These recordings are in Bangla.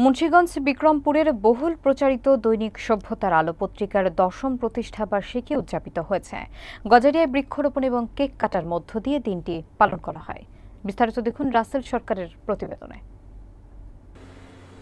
মুন্সিগঞ্জ বিক্রমপুরের বহুল প্রচারিত দৈনিক সভ্যতার আলো পত্রিকার ১০ম প্রতিষ্ঠাবার্ষিকী উদযাপিত হয়েছে। গজারিয়ায় বৃক্ষরোপণ এবং কেক কাটার মধ্য দিয়ে দিনটি পালন করা হয়। বিস্তারিত দেখুন রাসেল সরকারের প্রতিবেদনে।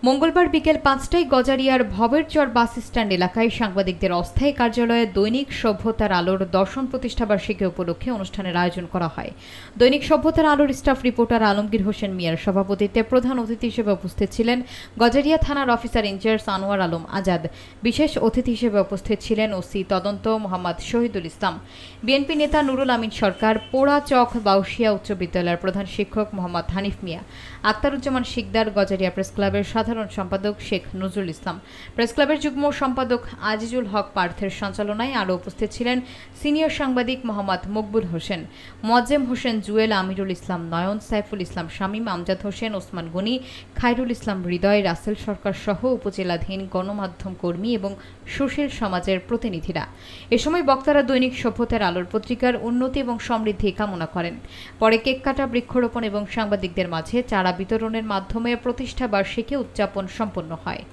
মঙ্গলবার বিকেল ৫টায় গজারিয়ার ভবেরচর বাস স্ট্যান্ড এলাকায় সাংবাদিকদের অস্থায়ী কার্যালয়ে দৈনিক সভ্যতার আলোর ১০ম প্রতিষ্ঠাবার্ষিকী উপলক্ষে অনুষ্ঠানের আয়োজন করা হয়। দৈনিক সভ্যতার আলোর স্টাফ রিপোর্টার আলমগীর হোসেন মিয়ার সভাপতিত্বে প্রধান অতিথি হিসেবে উপস্থিত ছিলেন গজারিয়া থানার অফিসার ইনচার্জ আনোয়ার আলম আজাদ। বিশেষ অতিথি হিসেবে উপস্থিত ছিলেন ওসি তদন্ত মোহাম্মদ শহীদুল ইসলাম, বিএনপি নেতা নুরুল আমিন সরকার, পোড়া চক বাউশিয়া উচ্চ বিদ্যালয়ের প্রধান শিক্ষক মোহাম্মদ হানিফ মিয়া, আক্তারুজ্জামান শিকদার, গজারিয়া প্রেস ক্লাবের সাধারণ সম্পাদক শেখ নজরুল ইসলাম, প্রেস ক্লাবের যুগ্ম সম্পাদক আজিজুল হক পার্থের সঞ্চালনায় আরও উপস্থিত ছিলেন সিনিয়র সাংবাদিক মোহাম্মদ মকবুল হোসেন, মোয়াজ্জেম হোসেন জুয়েল, আমিরুল ইসলাম নয়ন, সাইফুল ইসলাম শামীম, আমজাদ হোসেন, ওসমান গনি, খায়রুল ইসলাম হৃদয়, রাসেল সরকার সহ উপজেলাধীন গণমাধ্যম কর্মী এবং সুশীল সমাজের প্রতিনিধিরা। এ সময় বক্তারা দৈনিক সভ্যতার আলোর পত্রিকার উন্নতি এবং সমৃদ্ধি কামনা করেন। পরে কেক কাটা, বৃক্ষরোপণ এবং সাংবাদিকদের মাঝে চারা বিতরণের মাধ্যমে প্রতিষ্ঠা বার্ষিকী উদযাপন সম্পন্ন হয়।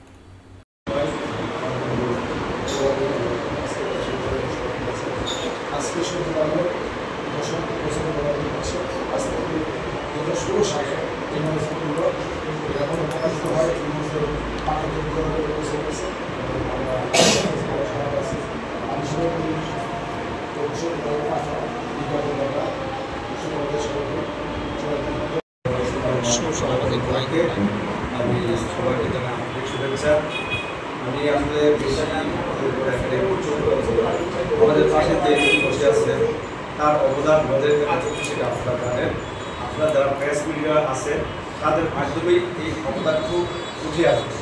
আমি সবাইকে জানাই আন্তরিক শুভেচ্ছা। আমি আসলে আমাদের পাশে যে বসে আছে তার অবদান আমাদের সেটা আপনারা জানেন। আপনারা যারা প্রেস মিডিয়া আছে তাদের মাধ্যমেই এই অবদানটুকু উঠে আসবে।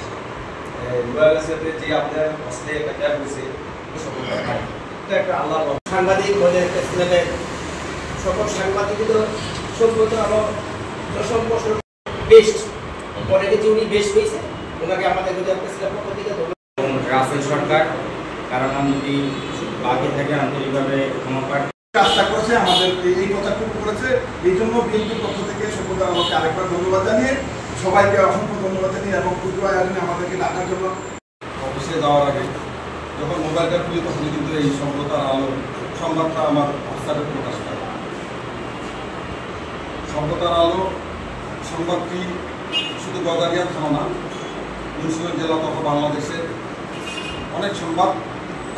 সাথে যে আপনার হস্তে একটা ক্যাব হয়েছে এটা একটা আল্লাহ সাংবাদিক প্রেস ক্লাবের সকল সাংবাদিক সভ্যতা আলো ১০ম বছর বেস্ট পরে যে উনি বেস্ট হয়েছে ওনাকে আমাদের প্রেস ক্লাব পক্ষ থেকে রাসেল সরকার, কারণ আমি বাকি থেকে আন্তরিকভাবে ক্ষমা প্রার্থী। কাজটা করেছে, আমাদের এই কথাটুকু করেছে, এই জন্য বিএনপির পক্ষ থেকে সভ্যতার আলোকে আরেকবার ধন্যবাদ জানিয়ে সবাইকে অসংখ্য ধন্যবাদ জানিয়ে এবং পুজো আয়োজনে আমাদেরকে ডাকার জন্য। অফিসে যাওয়ার আগে যখন মোবাইলটা খুলি তখন কিন্তু এই সভ্যতার আলো সংবাদটা আমার হোয়াটসঅ্যাপে প্রকাশ পায়। সভ্যতার আলো সংবাদটি শুধু গজারিয়া থানা না, মুন্সিগঞ্জ জেলা তথা বাংলাদেশের অনেক সংবাদ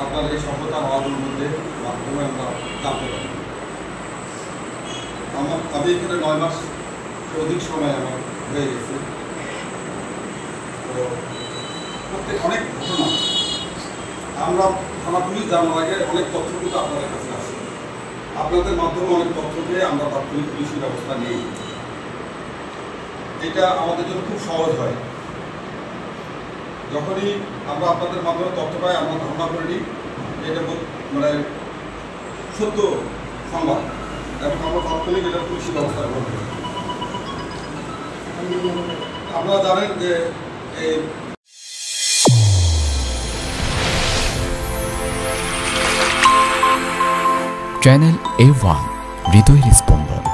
আপনার এই সভ্যতার আলোর মধ্যে মাধ্যমে আমরা জানতে পারি। আমি এখানে 9 মাস অধিক সময় আমার হয়ে গেছে। তো প্রত্যেক অনেক ঘটনা আমরা থানা পুলিশ জানার আগে অনেক তথ্য কিন্তু আপনাদের কাছে আসে। আপনাদের মাধ্যমে অনেক তথ্য পেয়ে আমরা তাৎক্ষণিক পুলিশি ব্যবস্থা নিই। এটা আমাদের জন্য খুব সহজ হয়। যখনই আমরা আপনাদের মাধ্যমে তথ্য পাই আমরা ধারণা করে নিই এটা মানে সত্য সংবাদ এবং আমরা তাৎক্ষণিক এটা পুলিশি ব্যবস্থা গ্রহণ করি। আপনারা জানেন যে চ্যানেল A1 হৃদয়ের স্পন্দন।